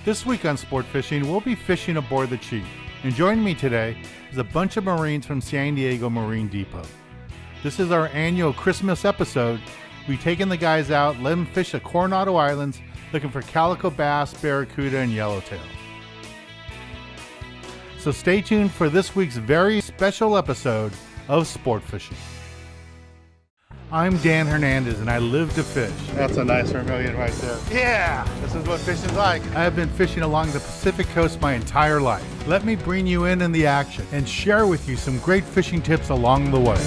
This week on Sport Fishing, we'll be fishing aboard the Chief. And joining me today is a bunch of Marines from San Diego Marine Depot. This is our annual Christmas episode. We've taken the guys out, let them fish the Coronado Islands, looking for calico bass, barracuda, and yellowtail. So stay tuned for this week's very special episode of Sport Fishing. I'm Dan Hernandez, and I live to fish. That's a nice vermilion right there. Yeah, this is what fishing's like. I have been fishing along the Pacific coast my entire life. Let me bring you in the action and share with you some great fishing tips along the way.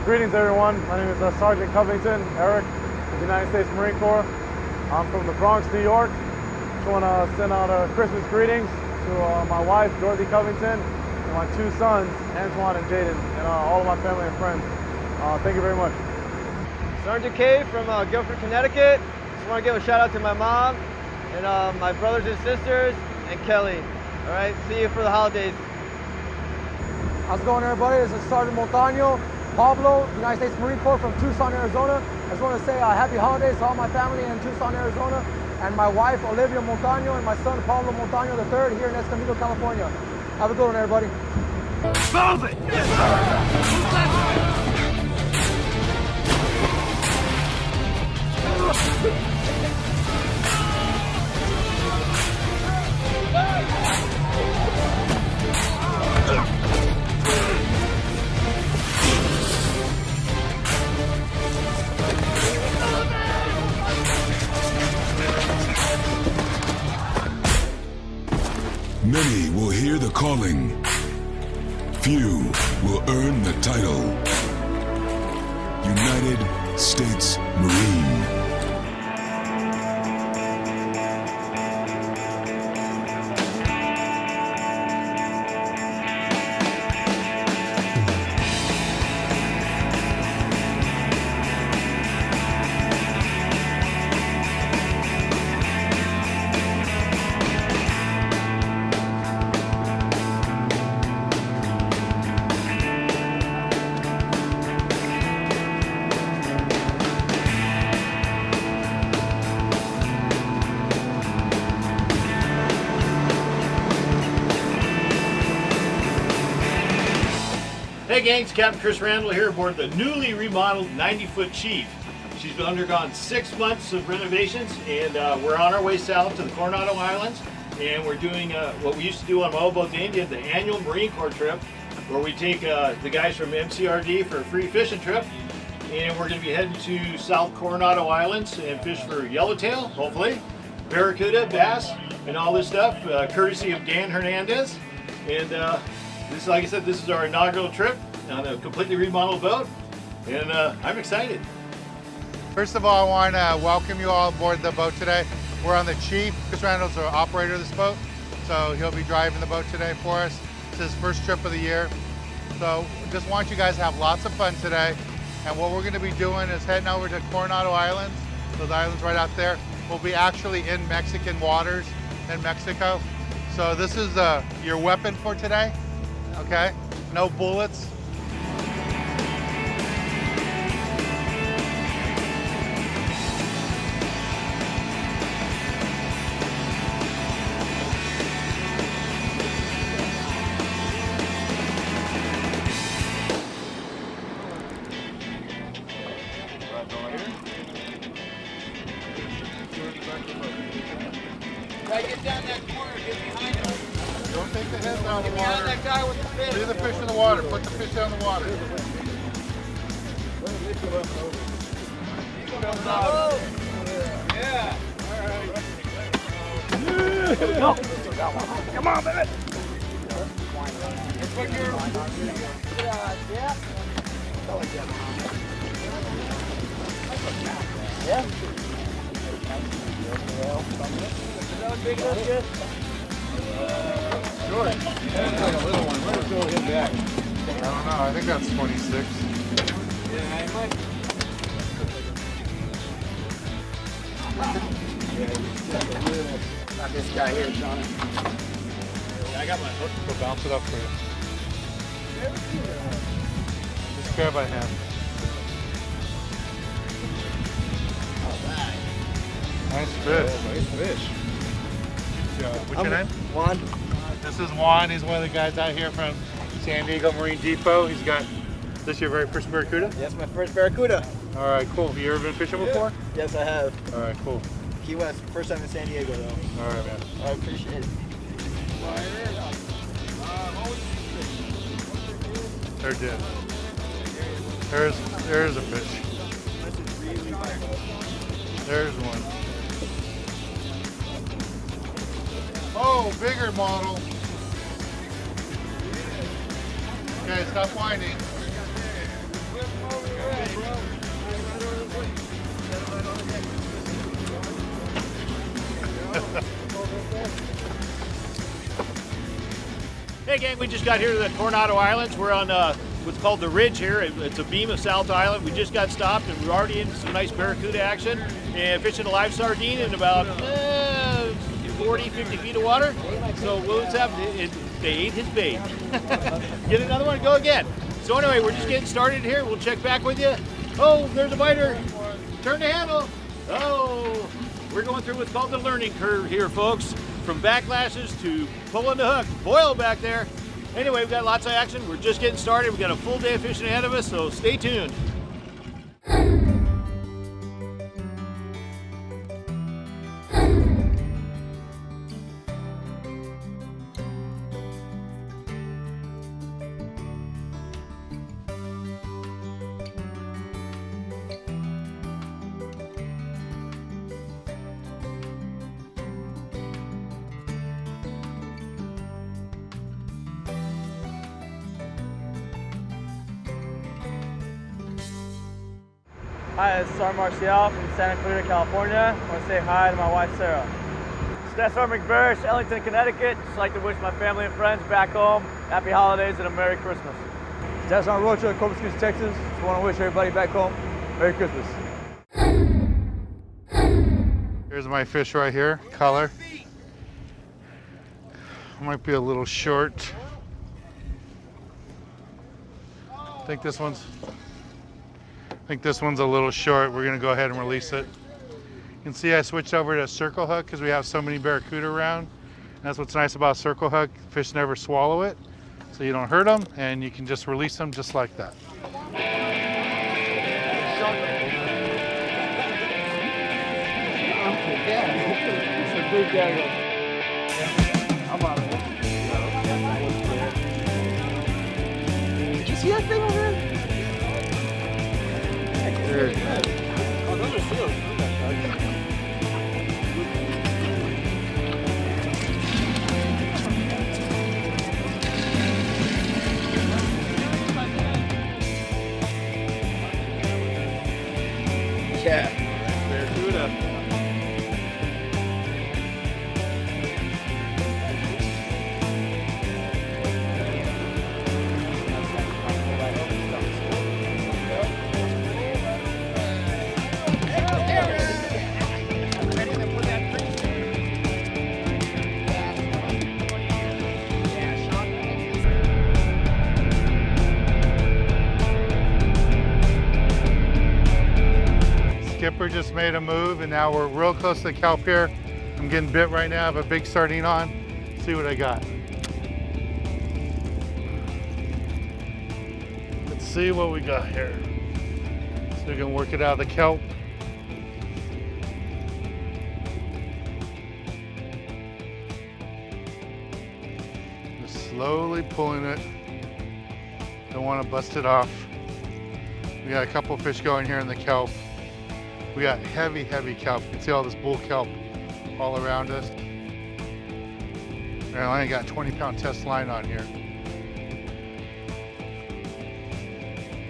Greetings everyone, my name is Sergeant Covington, Eric, of the United States Marine Corps. I'm from the Bronx, New York. Just want to send out Christmas greetings to my wife, Dorothy Covington, and my two sons, Antoine and Jaden, and all of my family and friends. Thank you very much. Sergeant K from Guilford, Connecticut. Just want to give a shout out to my mom and my brothers and sisters and Kelly. All right, see you for the holidays. How's it going, everybody? This is Sergeant Montaño, Pablo, United States Marine Corps from Tucson, Arizona. I just want to say happy holidays to all my family in Tucson, Arizona, and my wife, Olivia Montaño, and my son, Pablo Montaño III, here in Escondido, California. Have a good one, everybody. Move it! Many will hear the calling. Few will earn the title. United States Marine. Hey gang, it's Captain Chris Randall here aboard the newly remodeled 90-foot Chief. She's undergone 6 months of renovations, and we're on our way south to the Coronado Islands, and we're doing what we used to do on my boat to India, the annual Marine Corps trip, where we take the guys from MCRD for a free fishing trip, and we're going to be heading to South Coronado Islands and fish for yellowtail, hopefully, barracuda, bass, and all this stuff, courtesy of Dan Hernandez. And this, like I said, this is our inaugural trip on a completely remodeled boat, and I'm excited. First of all, I want to welcome you all aboard the boat today. We're on the Chief. Chris Randall's the operator of this boat, so he'll be driving the boat today for us. It's his first trip of the year. So just want you guys to have lots of fun today. And what we're going to be doing is heading over to Coronado Islands, those islands right out there. We'll be actually in Mexican waters in Mexico. So this is your weapon for today, okay? No bullets. Try to get down that corner, get behind him. Don't take the head out of the Get behind water. that guy with the fish. Leave the fish in the water. Put the fish down in the water. Oh, yeah. No. Come on, baby. Yeah. one big enough yet? Sure. That's like a little one. Where does it hit back? I don't know. I think that's 26. Yeah, it might. Not this guy here, Sean. I got my hook. We'll bounce it up for you. Just grab by hand. Nice fish. Nice fish. Yeah. What's your name? Juan. This is Juan. He's one of the guys out here from San Diego Marine Depot. He's got, this your very first barracuda? Yes, my first barracuda. All right, cool. Have you ever been fishing before? Yes, I have. All right, cool. Key West, first time in San Diego though. All right, man. I appreciate it. There it is. There's a fish. There's one. Oh, bigger model. Okay, stop whining. Hey gang, we just got here to the Coronado Islands. We're on what's called the Ridge here. It's a beam of South Island. We just got stopped and we're already in some nice barracuda action and fishing a live sardine in about 40, 50 feet of water. So what's happening? They ate his bait. Get another one, go again. So anyway, we're just getting started here. We'll check back with you. Oh, there's a biter. Turn the handle. Oh, we're going through what's called the learning curve here, folks. From backlashes to pulling the hook. Boil back there. Anyway, we've got lots of action. We're just getting started. We've got a full day of fishing ahead of us, so stay tuned. Hi, it's Sar Marcial from Santa Clarita, California. I want to say hi to my wife, Sarah. Stefan McBurish, Ellington, Connecticut. Just like to wish my family and friends back home happy holidays and a Merry Christmas. Stefan Rocha, Corpus Christi, Texas. Just want to wish everybody back home Merry Christmas. Here's my fish right here, color. Might be a little short. I think this one's a little short. We're gonna go ahead and release it. You can see I switched over to circle hook because we have so many barracuda around. And that's what's nice about circle hook. Fish never swallow it, so you don't hurt them, and you can just release them just like that. Did you see that thing over there? There. Oh, those are seals. Yeah. Barracuda. Skipper just made a move, and now we're real close to the kelp here. I'm getting bit right now. I have a big sardine on. See what I got. Let's see what we got here. So we can work it out of the kelp. Just slowly pulling it. Don't want to bust it off. We got a couple fish going here in the kelp. We got heavy, heavy kelp. You can see all this bull kelp all around us. And I only got 20-pound test line on here.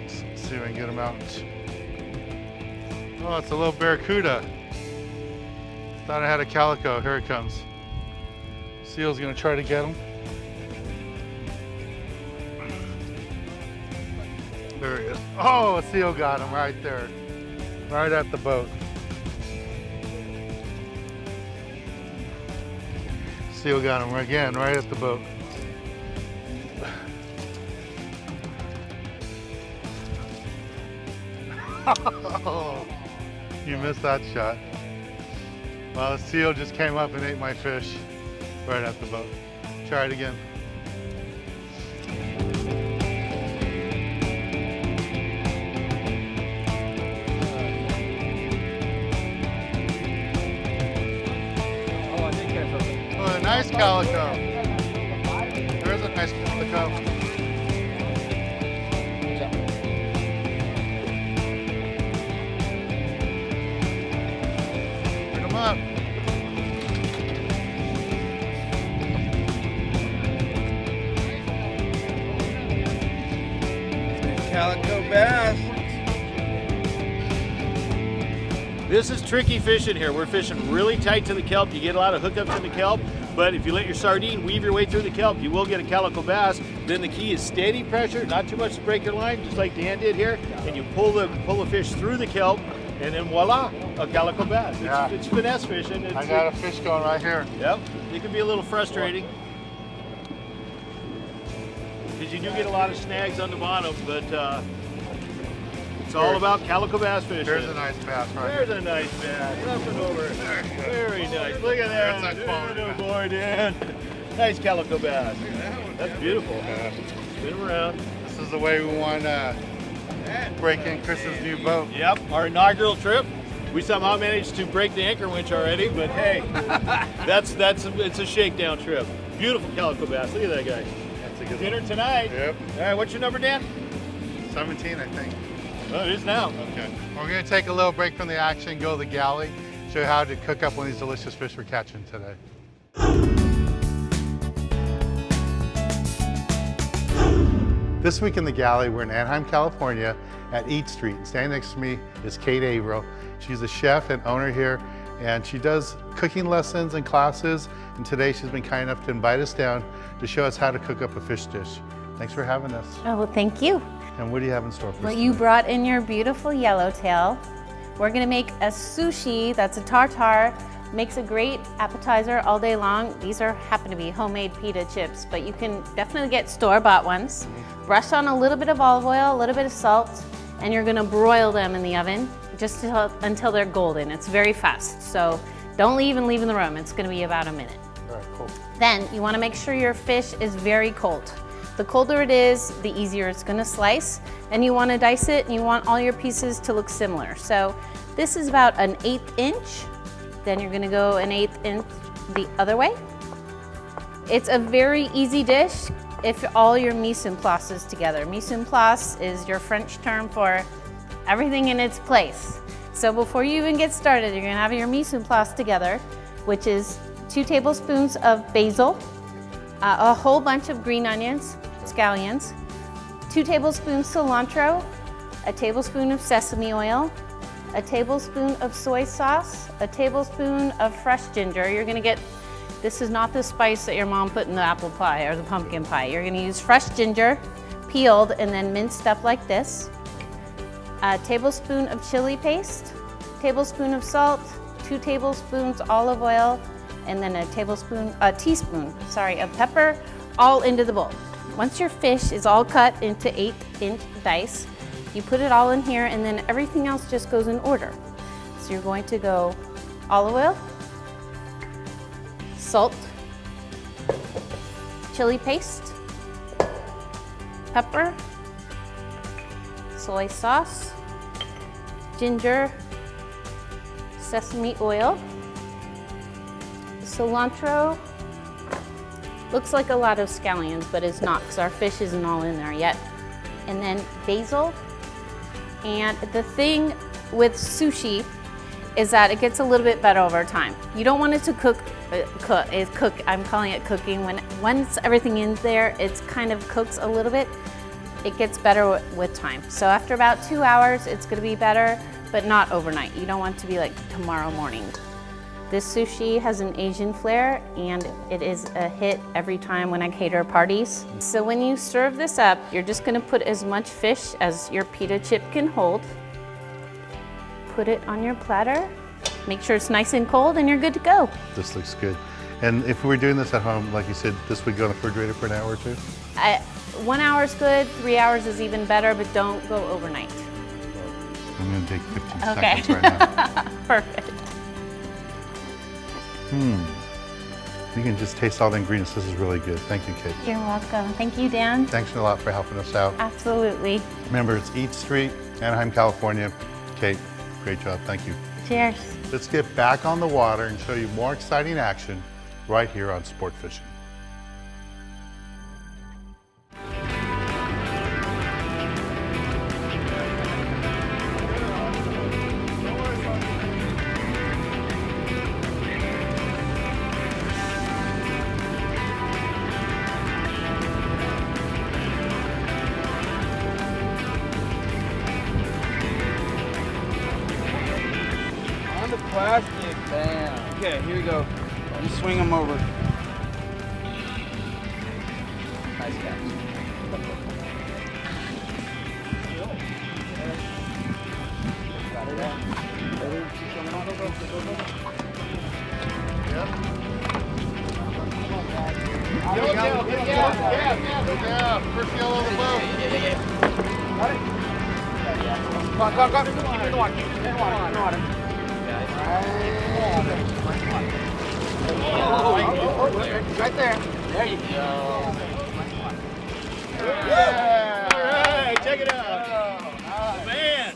Let's see if I can get them out. Oh, it's a little barracuda. Thought I had a calico. Here it comes. Seal's gonna try to get him. There he is. Oh, Seal got him right there. Right at the boat. Seal got him again, right at the boat. Oh, you missed that shot. Well, the seal just came up and ate my fish right at the boat. Try it again. Oh, a nice calico. There's a nice calico. Pick him up. Calico bass. This is tricky fishing here. We're fishing really tight to the kelp. You get a lot of hookups in the kelp, but if you let your sardine weave your way through the kelp, you will get a calico bass. Then the key is steady pressure, not too much to break your line, just like Dan did here, and you pull the fish through the kelp, and then voila, a calico bass. It's finesse fishing. I got a fish going right here. Yep, it can be a little frustrating because you do get a lot of snags on the bottom, but it's all about calico bass fishing. There's a nice bass right here. There's a nice bass. Up and over. Very nice. Look at that. There's that quality Oh bass. boy, Dan. Nice calico bass. That's beautiful. Spin them around. This is the way we want to break in Chris's new boat. Yep, our inaugural trip. We somehow managed to break the anchor winch already, but hey, it's a shakedown trip. Beautiful calico bass. Look at that guy. That's a good Dinner tonight. Yep. All right, what's your number, Dan? 17, I think. Oh, it is now. Okay. We're going to take a little break from the action, go to the galley, show you how to cook up one of these delicious fish we're catching today. This week in the galley, we're in Anaheim, California at Eat Street. Standing next to me is Kate Averill. She's a chef and owner here, and she does cooking lessons and classes. And today she's been kind enough to invite us down to show us how to cook up a fish dish. Thanks for having us. Oh, well, thank you. And what do you have in store for us? Well, you brought in your beautiful yellowtail. We're gonna make a sushi that's a tartare. Makes a great appetizer all day long. These happen to be homemade pita chips, but you can definitely get store-bought ones. Brush on a little bit of olive oil, a little bit of salt, and you're gonna broil them in the oven just until they're golden. It's very fast, so don't even leave in the room. It's gonna be about a minute. All right, cool. Then you wanna make sure your fish is very cold. The colder it is, the easier it's gonna slice, and you wanna dice it, and you want all your pieces to look similar. So this is about an 1/8 inch. Then you're gonna go an 1/8 inch the other way. It's a very easy dish if all your mise en place is together. Mise en place is your French term for everything in its place. So before you even get started, you're gonna have your mise en place together, which is 2 tablespoons of basil, a whole bunch of green onions, scallions, 2 tablespoons cilantro, a tablespoon of sesame oil, a tablespoon of soy sauce, a tablespoon of fresh ginger. You're gonna get, this is not the spice that your mom put in the apple pie or the pumpkin pie. You're gonna use fresh ginger, peeled and then minced up like this. A tablespoon of chili paste, tablespoon of salt, 2 tablespoons olive oil, and then a teaspoon of pepper, all into the bowl. Once your fish is all cut into 1/8 inch dice, you put it all in here, and then everything else just goes in order. So you're going to go olive oil, salt, chili paste, pepper, soy sauce, ginger, sesame oil, cilantro. Looks like a lot of scallions, but it's not because our fish isn't all in there yet. And then basil. And the thing with sushi is that it gets a little bit better over time. You don't want it to cook, I'm calling it cooking. Once everything in there, it's kind of cooks a little bit. It gets better with time. So after about 2 hours, it's gonna be better, but not overnight. You don't want it to be like tomorrow morning. This sushi has an Asian flair and it is a hit every time when I cater parties. So when you serve this up, you're just gonna put as much fish as your pita chip can hold. Put it on your platter. Make sure it's nice and cold and you're good to go. This looks good. And if we were doing this at home, like you said, this would go in the refrigerator for an hour or two? 1 hour is good, 3 hours is even better, but don't go overnight. I'm gonna take 15 Okay. seconds right now. Perfect. You can just taste all the ingredients. This is really good. Thank you, Kate. You're welcome. Thank you, Dan. Thanks a lot for helping us out. Absolutely. Remember, it's Eat Street, Anaheim, California. Kate, great job. Thank you. Cheers. Let's get back on the water and show you more exciting action right here on Sport Fishing. On the plastic. Bam. Okay, here we go. You swing them over. Nice catch. Got it out. Ready? Yeah, first yellow on the boat. Got it? Come on, come on, come on. Keep in the water, keep in the water, keep in the water. Right there. There you go. Yeah. All right, check it out. Oh, man.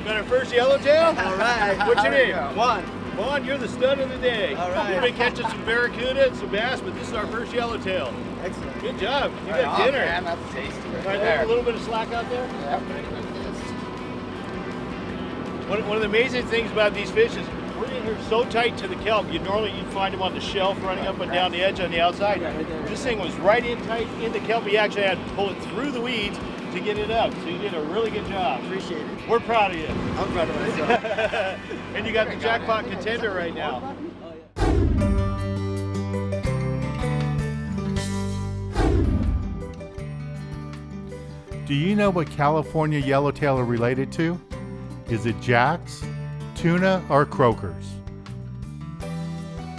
Got our first yellowtail? All right. What's your name? Juan. Juan, you're the stud of the day. All right. We've been catching some barracuda and some bass, but this is our first yellowtail. Excellent. Good job. You got dinner. Man, that's tasty right Right, there. a little bit of slack out there. Yeah. One of the amazing things about these fish is we're in here so tight to the kelp. You'd find them on the shelf running up and down the edge on the outside. This thing was right in tight in the kelp. You actually had to pull it through the weeds to get it up. So you did a really good job. Appreciate it. We're proud of you. I'm proud of myself. And you got the jackpot contender right now. Do you know what California yellowtail are related to? Is it jacks, tuna, or croakers?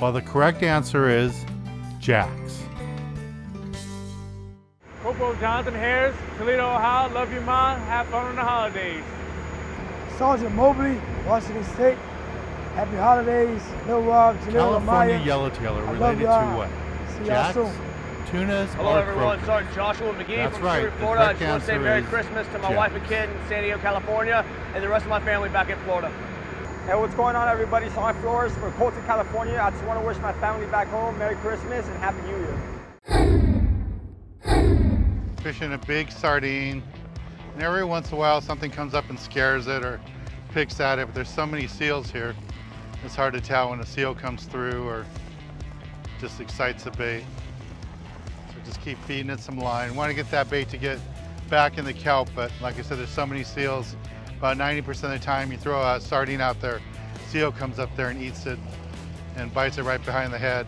Well, the correct answer is jacks. Corporal Jonathan Harris, Toledo, Ohio. Love you, Mom. Have fun on the holidays. Sergeant Mobley, Washington State. Happy holidays. Lil Rob, Jaleel California Amaya. yellowtail are I love related to y'all. what? See y'all Jacks, soon. tunas, Hello or everyone, croakers? Sergeant Joshua McGee That's from right. Stuart, The Florida. I correct just want to say answer Merry is Christmas to my Jacks. wife and kid in San Diego, California, and the rest of my family back in Florida. Hey, what's going on, everybody? So I'm Flores from Colton, California. I just want to wish my family back home Merry Christmas and Happy New Year. Fishing a big sardine, and every once in a while something comes up and scares it or picks at it, but there's so many seals here, it's hard to tell when a seal comes through or just excites the bait. So just keep feeding it some line. Want to get that bait to get back in the kelp, but like I said, there's so many seals. About 90% of the time you throw a sardine out there, seal comes up there and eats it and bites it right behind the head,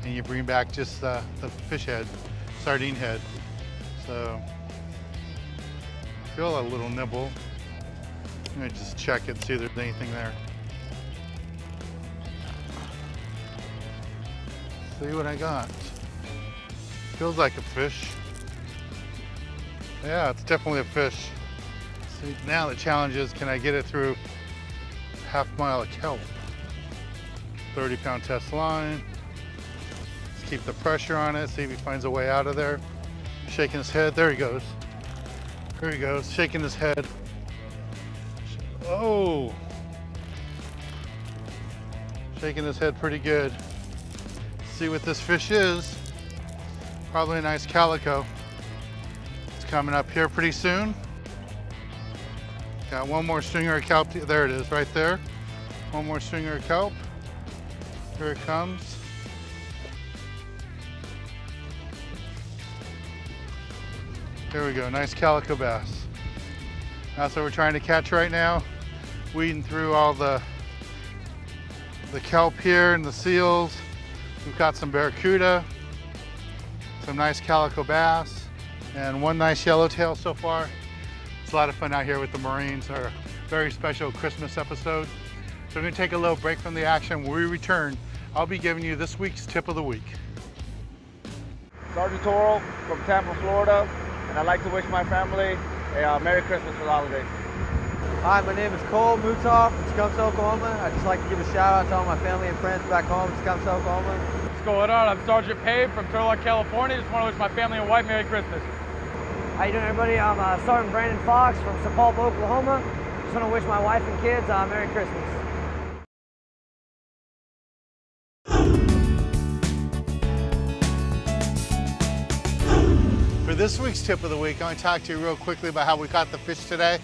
and you bring back just the fish head, sardine head. So feel a little nibble. I'm gonna just check it, see if there's anything there. See what I got. Feels like a fish. Yeah, it's definitely a fish. See, now the challenge is, can I get it through half mile of kelp? 30-pound test line. Let's keep the pressure on it, see if he finds a way out of there. Shaking his head, there he goes. There he goes, shaking his head. Oh! Shaking his head pretty good. See what this fish is. Probably a nice calico. It's coming up here pretty soon. Got one more stringer of kelp. There it is, right there. One more stringer of kelp. Here it comes. There we go, nice calico bass. That's what we're trying to catch right now. Weeding through all the the kelp here and the seals. We've got some barracuda, some nice calico bass, and one nice yellowtail so far. It's a lot of fun out here with the Marines, our very special Christmas episode. So we're gonna take a little break from the action. When we return, I'll be giving you this week's tip of the week. Sergeant Toro from Tampa, Florida, and I'd like to wish my family a Merry Christmas for the holidays. Hi, my name is Cole Mutov from Tecumseh, Oklahoma. I'd just like to give a shout out to all my family and friends back home in Tecumseh, Oklahoma. What's going on? I'm Sergeant Pape from Turtle Rock, California. Just want to wish my family and wife Merry Christmas. How you doing, everybody? I'm Sergeant Brandon Fox from Sapulpa, Oklahoma. Just want to wish my wife and kids Merry Christmas. For this week's tip of the week, I'm going to talk to you real quickly about how we caught the fish today.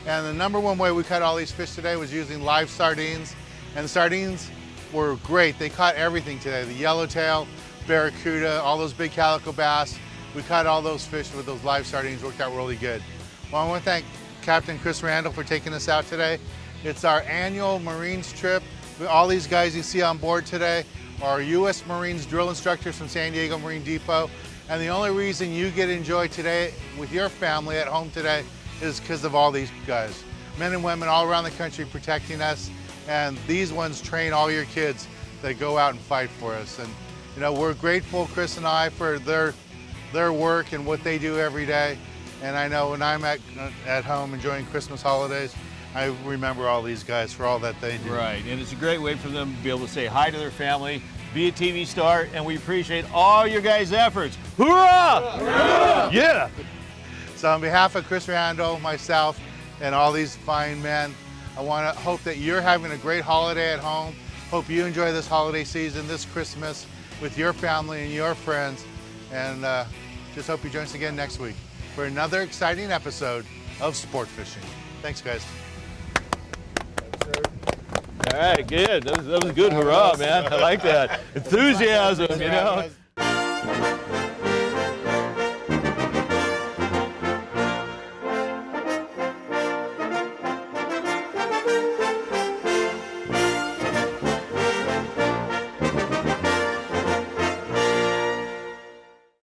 And the number one way we caught all these fish today was using live sardines. And the sardines were great. They caught everything today. The yellowtail, barracuda, all those big calico bass. We caught all those fish with those live sardines. Worked out really good. Well, I want to thank Captain Chris Randall for taking us out today. It's our annual Marines trip. All these guys you see on board today are U.S. Marines drill instructors from San Diego Marine Depot. And the only reason you get to enjoy today with your family at home today is because of all these guys. Men and women all around the country protecting us, and these ones train all your kids that go out and fight for us. And you know, we're grateful, Chris and I, for their work and what they do every day. And I know when I'm at home enjoying Christmas holidays, I remember all these guys for all that they do. Right, and it's a great way for them to be able to say hi to their family, be a TV star, and we appreciate all your guys' efforts. Hoorah! Hoorah! Yeah! So on behalf of Chris Randall, myself, and all these fine men, I want to hope that you're having a great holiday at home. Hope you enjoy this holiday season, this Christmas, with your family and your friends. And just hope you join us again next week for another exciting episode of Sport Fishing. Thanks, guys. All right, good. That was good. Hurrah, man. I like that. Enthusiasm, you know.